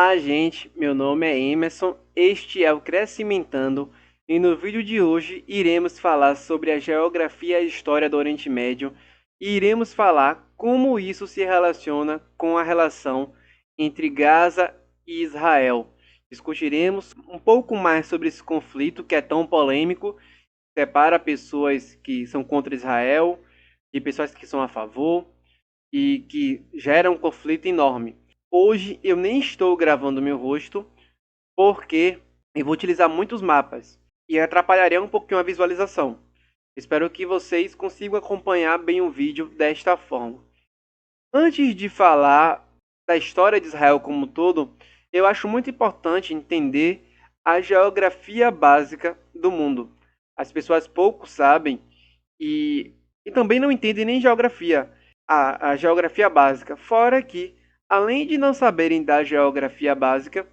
Olá, gente. Meu nome é Emerson. Este é o Crescimentando e no vídeo de hoje iremos falar sobre a geografia e a história do Oriente Médio e iremos falar como isso se relaciona com a relação entre Gaza e Israel. Discutiremos um pouco mais sobre esse conflito que é tão polêmico, separa pessoas que são contra Israel de pessoas que são a favor e que gera um conflito enorme. Hoje eu nem estou gravando meu rosto porque eu vou utilizar muitos mapas e atrapalharia um pouquinho a visualização. Espero que vocês consigam acompanhar bem o vídeo desta forma. Antes de falar da história de Israel como um todo, eu acho muito importante entender a geografia básica do mundo. As pessoas pouco sabem e também não entendem nem geografia, a geografia básica. Fora que, além de não saberem da geografia básica,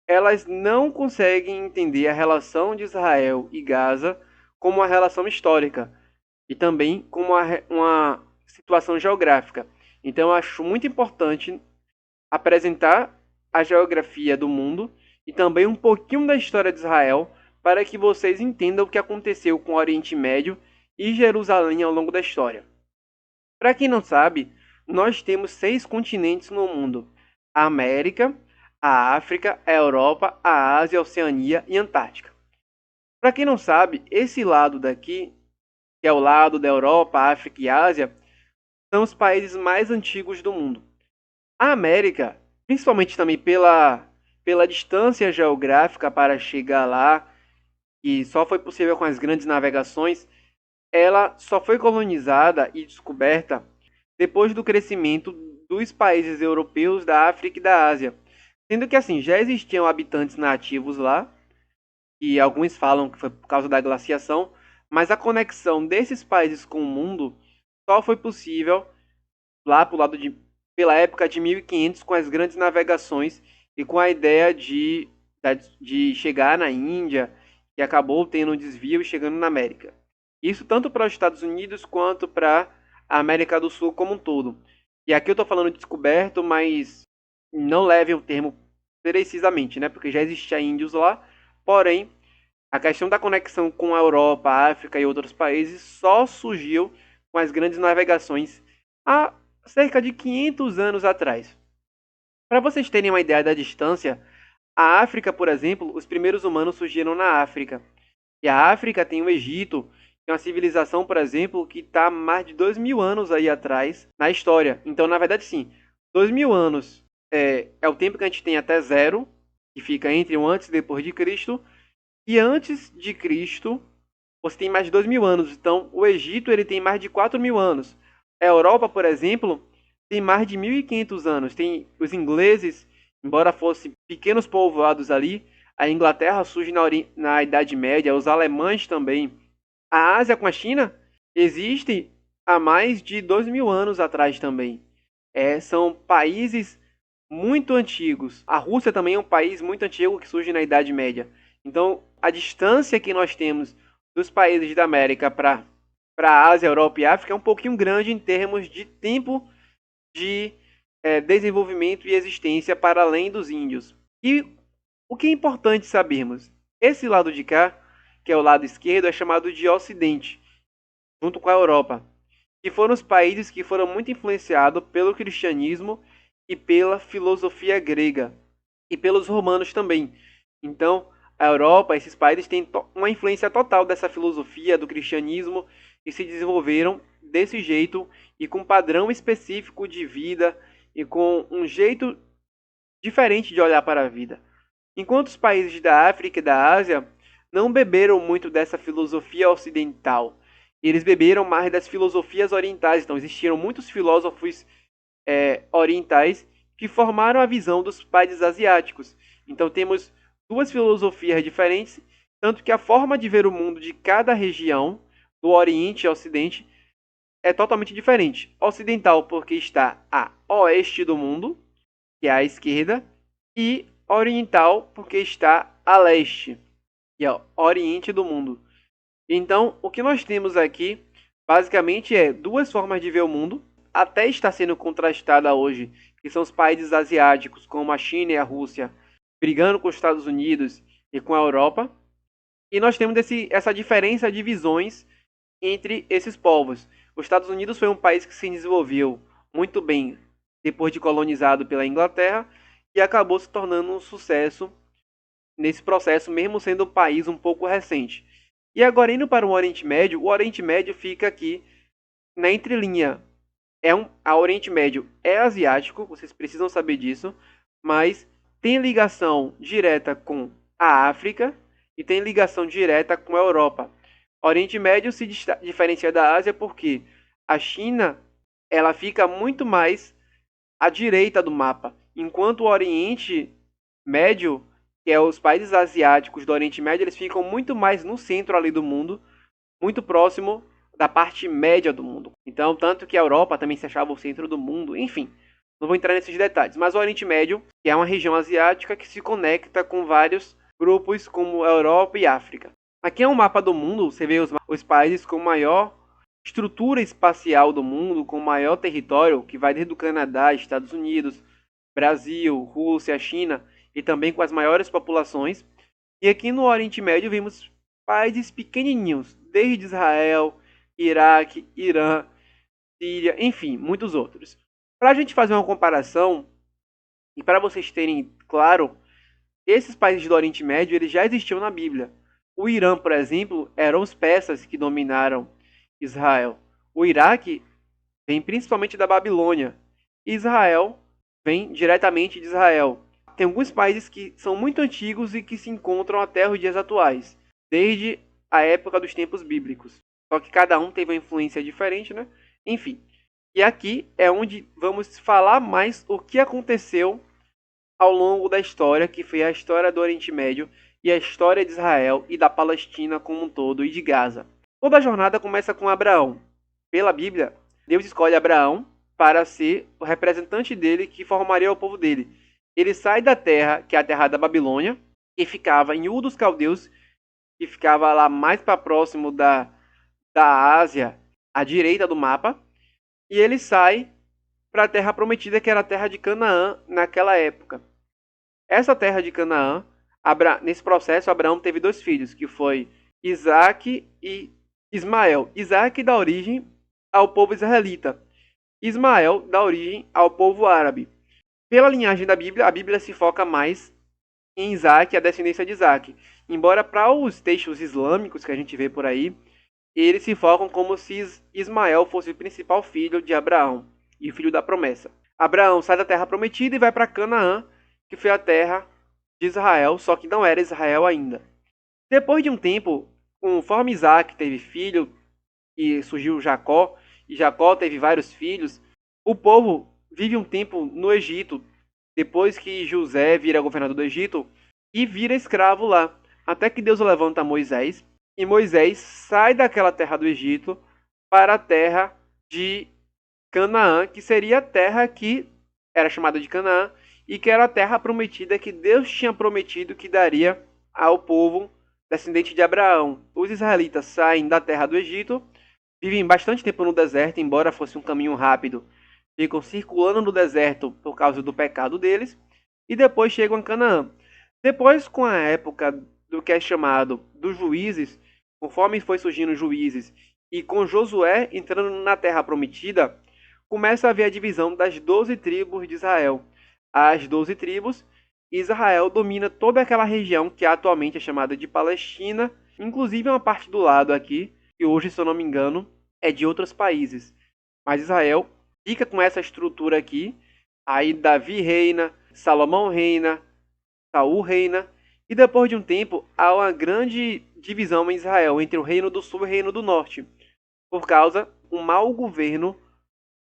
elas não conseguem entender a relação de Israel e Gaza como uma relação histórica e também como uma situação geográfica. Então, eu acho muito importante apresentar a geografia do mundo e também um pouquinho da história de Israel para que vocês entendam o que aconteceu com o Oriente Médio e Jerusalém ao longo da história. Para quem não sabe, nós temos 6 continentes no mundo: a América, a África, a Europa, a Ásia, a Oceania e a Antártica. Para quem não sabe, esse lado daqui, que é o lado da Europa, África e Ásia, são os países mais antigos do mundo. A América, principalmente também pela distância geográfica para chegar lá, que só foi possível com as grandes navegações, ela só foi colonizada e descoberta depois do crescimento dos países europeus da África e da Ásia. Sendo que assim, já existiam habitantes nativos lá, e alguns falam que foi por causa da glaciação, mas a conexão desses países com o mundo só foi possível lá pela época de 1500 com as grandes navegações e com a ideia de chegar na Índia, que acabou tendo um desvio e chegando na América. Isso tanto para os Estados Unidos quanto para a América do Sul como um todo. E aqui eu estou falando de descoberto, mas não levem o termo precisamente, né? Porque já existia índios lá. Porém, a questão da conexão com a Europa, a África e outros países só surgiu com as grandes navegações há cerca de 500 anos atrás. Para vocês terem uma ideia da distância, a África, por exemplo, os primeiros humanos surgiram na África. E a África tem o Egito, que é uma civilização, por exemplo, que está mais de 2000 anos aí atrás na história. Então, na verdade, sim, 2000 anos é o tempo que a gente tem até zero, que fica entre o antes e depois de Cristo. E antes de Cristo, você tem mais de 2000 anos. Então, o Egito ele tem mais de 4000 anos. A Europa, por exemplo, tem mais de 1500 anos. Tem os ingleses, embora fossem pequenos povoados ali, a Inglaterra surge na Idade Média, os alemães também. A Ásia com a China existe há mais de 2000 anos atrás também. São países muito antigos. A Rússia também é um país muito antigo que surge na Idade Média. Então, a distância que nós temos dos países da América para a Ásia, Europa e África é um pouquinho grande em termos de tempo de desenvolvimento e existência para além dos índios. E o que é importante sabermos? Esse lado de cá, que é o lado esquerdo, é chamado de Ocidente, junto com a Europa, que foram os países que foram muito influenciados pelo cristianismo e pela filosofia grega, e pelos romanos também. Então, a Europa, esses países têm uma influência total dessa filosofia, do cristianismo, e se desenvolveram desse jeito, e com um padrão específico de vida, e com um jeito diferente de olhar para a vida. Enquanto os países da África e da Ásia não beberam muito dessa filosofia ocidental, eles beberam mais das filosofias orientais. Então existiram muitos filósofos orientais que formaram a visão dos países asiáticos. Então temos duas filosofias diferentes, tanto que a forma de ver o mundo de cada região, do Oriente e Ocidente, é totalmente diferente. Ocidental porque está a oeste do mundo, que é a esquerda, e oriental porque está a leste, que é o oriente do mundo. Então, o que nós temos aqui, basicamente, é duas formas de ver o mundo, até está sendo contrastada hoje, que são os países asiáticos, como a China e a Rússia, brigando com os Estados Unidos e com a Europa. E nós temos essa diferença de visões entre esses povos. Os Estados Unidos foi um país que se desenvolveu muito bem depois de colonizado pela Inglaterra e acabou se tornando um sucesso nesse processo, mesmo sendo um país um pouco recente. E agora indo para o Oriente Médio fica aqui na entrelinha. A Oriente Médio é asiático, vocês precisam saber disso, mas tem ligação direta com a África e tem ligação direta com a Europa. O Oriente Médio se diferencia da Ásia porque a China ela fica muito mais à direita do mapa, enquanto o Oriente Médio, que é os países asiáticos do Oriente Médio, eles ficam muito mais no centro ali do mundo, muito próximo da parte média do mundo. Então, tanto que a Europa também se achava o centro do mundo, enfim. Não vou entrar nesses detalhes, mas o Oriente Médio, que é uma região asiática que se conecta com vários grupos como a Europa e África. Aqui é um mapa do mundo, você vê os países com maior estrutura espacial do mundo, com maior território, que vai desde o Canadá, Estados Unidos, Brasil, Rússia, China, e também com as maiores populações. E aqui no Oriente Médio vemos países pequenininhos, desde Israel, Iraque, Irã, Síria, enfim, muitos outros. Para a gente fazer uma comparação, e para vocês terem claro, esses países do Oriente Médio eles já existiam na Bíblia. O Irã, por exemplo, eram os persas que dominaram Israel. O Iraque vem principalmente da Babilônia. Israel vem diretamente de Israel. Tem alguns países que são muito antigos e que se encontram até os dias atuais, desde a época dos tempos bíblicos. Só que cada um teve uma influência diferente, né? Enfim. E aqui é onde vamos falar mais o que aconteceu ao longo da história, que foi a história do Oriente Médio e a história de Israel e da Palestina como um todo e de Gaza. Toda a jornada começa com Abraão. Pela Bíblia, Deus escolhe Abraão para ser o representante dele que formaria o povo dele. Ele sai da terra, que é a terra da Babilônia, que ficava em Ur dos Caldeus, que ficava lá mais para próximo da Ásia, à direita do mapa, e ele sai para a terra prometida, que era a terra de Canaã naquela época. Essa terra de Canaã, nesse processo, Abraão teve 2 filhos, que foi Isaac e Ismael. Isaac dá origem ao povo israelita. Ismael dá origem ao povo árabe. Pela linhagem da Bíblia, a Bíblia se foca mais em Isaac e a descendência de Isaac. Embora para os textos islâmicos que a gente vê por aí, eles se focam como se Ismael fosse o principal filho de Abraão e o filho da promessa. Abraão sai da terra prometida e vai para Canaã, que foi a terra de Israel, só que não era Israel ainda. Depois de um tempo, conforme Isaac teve filho e surgiu Jacó, e Jacó teve vários filhos, o povo vive um tempo no Egito, depois que José vira governador do Egito e vira escravo lá, até que Deus levanta Moisés, e Moisés sai daquela terra do Egito para a terra de Canaã, que seria a terra que era chamada de Canaã, e que era a terra prometida que Deus tinha prometido que daria ao povo descendente de Abraão. Os israelitas saem da terra do Egito, vivem bastante tempo no deserto, embora fosse um caminho rápido, ficam circulando no deserto por causa do pecado deles, e depois chegam a Canaã. Depois, com a época do que é chamado dos juízes, conforme foi surgindo os juízes, e com Josué entrando na terra prometida, começa a haver a divisão das 12 tribos de Israel. As 12 tribos, Israel domina toda aquela região que atualmente é chamada de Palestina, inclusive uma parte do lado aqui, que hoje, se eu não me engano, é de outros países. Mas Israel fica com essa estrutura aqui, aí Davi reina, Salomão reina, Saul reina, e depois de um tempo há uma grande divisão em Israel entre o reino do sul e o reino do norte, por causa do mau governo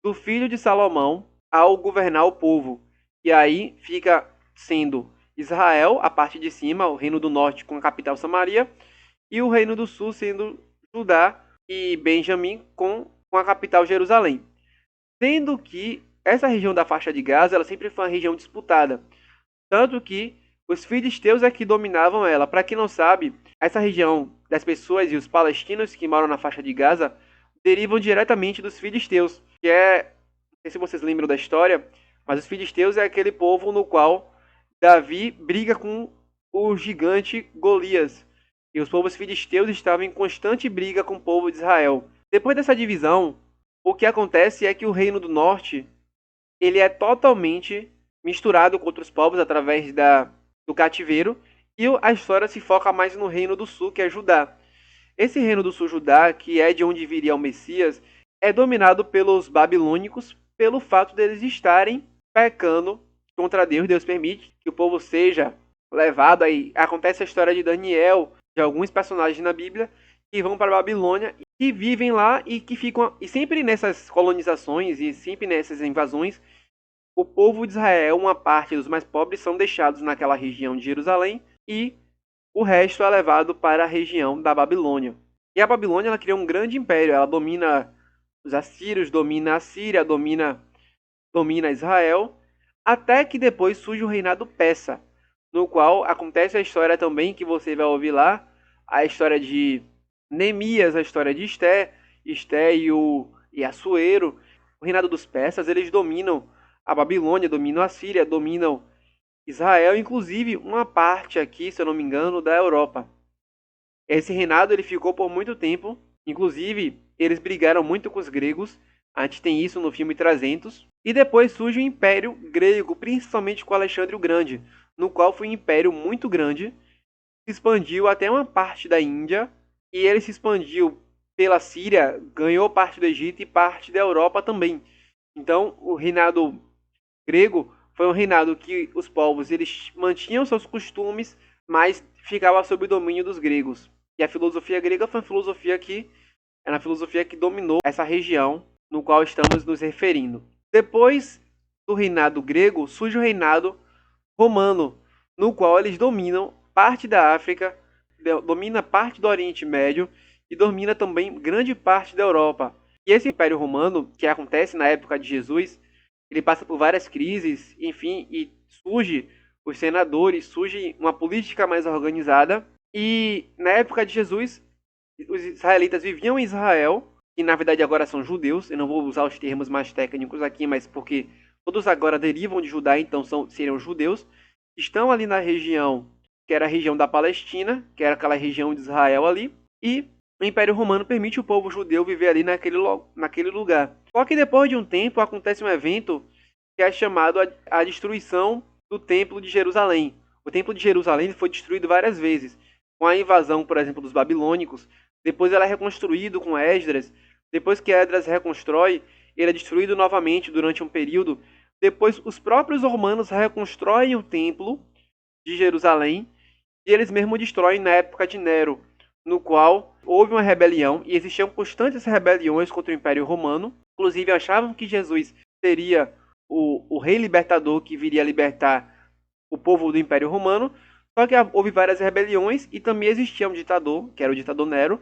do filho de Salomão ao governar o povo. E aí fica sendo Israel, a parte de cima, o reino do norte com a capital Samaria, e o reino do sul sendo Judá e Benjamim com a capital Jerusalém. Sendo que essa região da faixa de Gaza ela sempre foi uma região disputada. Tanto que os filisteus é que dominavam ela. Para quem não sabe, essa região das pessoas e os palestinos que moram na faixa de Gaza derivam diretamente dos filisteus, que é sei se vocês lembram da história, mas os filisteus é aquele povo no qual Davi briga com o gigante Golias. E os povos filisteus estavam em constante briga com o povo de Israel. Depois dessa divisão, o que acontece é que o reino do norte ele é totalmente misturado com outros povos através do cativeiro, e a história se foca mais no reino do sul, que é Judá. Esse reino do sul, Judá, que é de onde viria o Messias, é dominado pelos babilônicos pelo fato deles estarem pecando contra Deus. Deus permite que o povo seja levado aí. Acontece a história de Daniel, de alguns personagens na Bíblia que vão para a Babilônia e vivem lá e que ficam e sempre nessas colonizações e sempre nessas invasões, o povo de Israel, uma parte dos mais pobres, são deixados naquela região de Jerusalém e o resto é levado para a região da Babilônia. E a Babilônia ela criou um grande império. Ela domina os assírios, domina a Síria, domina Israel, até que depois surge o reinado persa, no qual acontece a história também que você vai ouvir lá, a história de Neemias, a história de Esté e Assuero. O reinado dos persas, eles dominam a Babilônia, dominam a Síria, dominam Israel, inclusive uma parte aqui, se eu não me engano, da Europa. Esse reinado ele ficou por muito tempo, inclusive eles brigaram muito com os gregos. A gente tem isso no filme 300. E depois surge o Império Grego, principalmente com Alexandre o Grande, no qual foi um império muito grande, se expandiu até uma parte da Índia, e ele se expandiu pela Síria, ganhou parte do Egito e parte da Europa também. Então, o reinado grego foi um reinado que os povos eles mantinham seus costumes, mas ficava sob o domínio dos gregos. E a filosofia grega foi uma filosofia que era a filosofia que dominou essa região no qual estamos nos referindo. Depois do reinado grego surge o reinado romano, no qual eles dominam parte da África, domina parte do Oriente Médio e domina também grande parte da Europa. E esse Império Romano, que acontece na época de Jesus, ele passa por várias crises, enfim, e surge os senadores, surge uma política mais organizada. E na época de Jesus, os israelitas viviam em Israel, que na verdade agora são judeus. Eu não vou usar os termos mais técnicos aqui, mas porque todos agora derivam de Judá, então seriam judeus. Estão ali na região, que era a região da Palestina, que era aquela região de Israel ali, e o Império Romano permite o povo judeu viver ali naquele lugar. Só que depois de um tempo acontece um evento que é chamado a destruição do Templo de Jerusalém. O Templo de Jerusalém foi destruído várias vezes, com a invasão, por exemplo, dos babilônicos. Depois ele é reconstruído com Esdras. Depois que Esdras reconstrói, ele é destruído novamente durante um período. Depois os próprios romanos reconstroem o Templo de Jerusalém e eles mesmos destroem na época de Nero, no qual houve uma rebelião e existiam constantes rebeliões contra o Império Romano. Inclusive achavam que Jesus seria o rei libertador que viria libertar o povo do Império Romano. Só que houve várias rebeliões e também existia um ditador, que era o ditador Nero,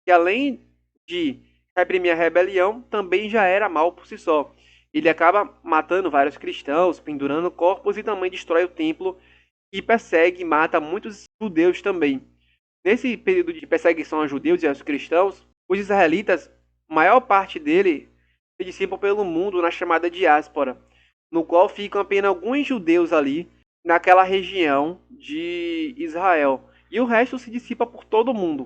que além de reprimir a rebelião, também já era mal por si só. Ele acaba matando vários cristãos, pendurando corpos e também destrói o templo e persegue e mata muitos judeus também. Nesse período de perseguição aos judeus e aos cristãos, os israelitas, maior parte dele, se dissipam pelo mundo na chamada diáspora, no qual ficam apenas alguns judeus ali naquela região de Israel. E o resto se dissipa por todo o mundo.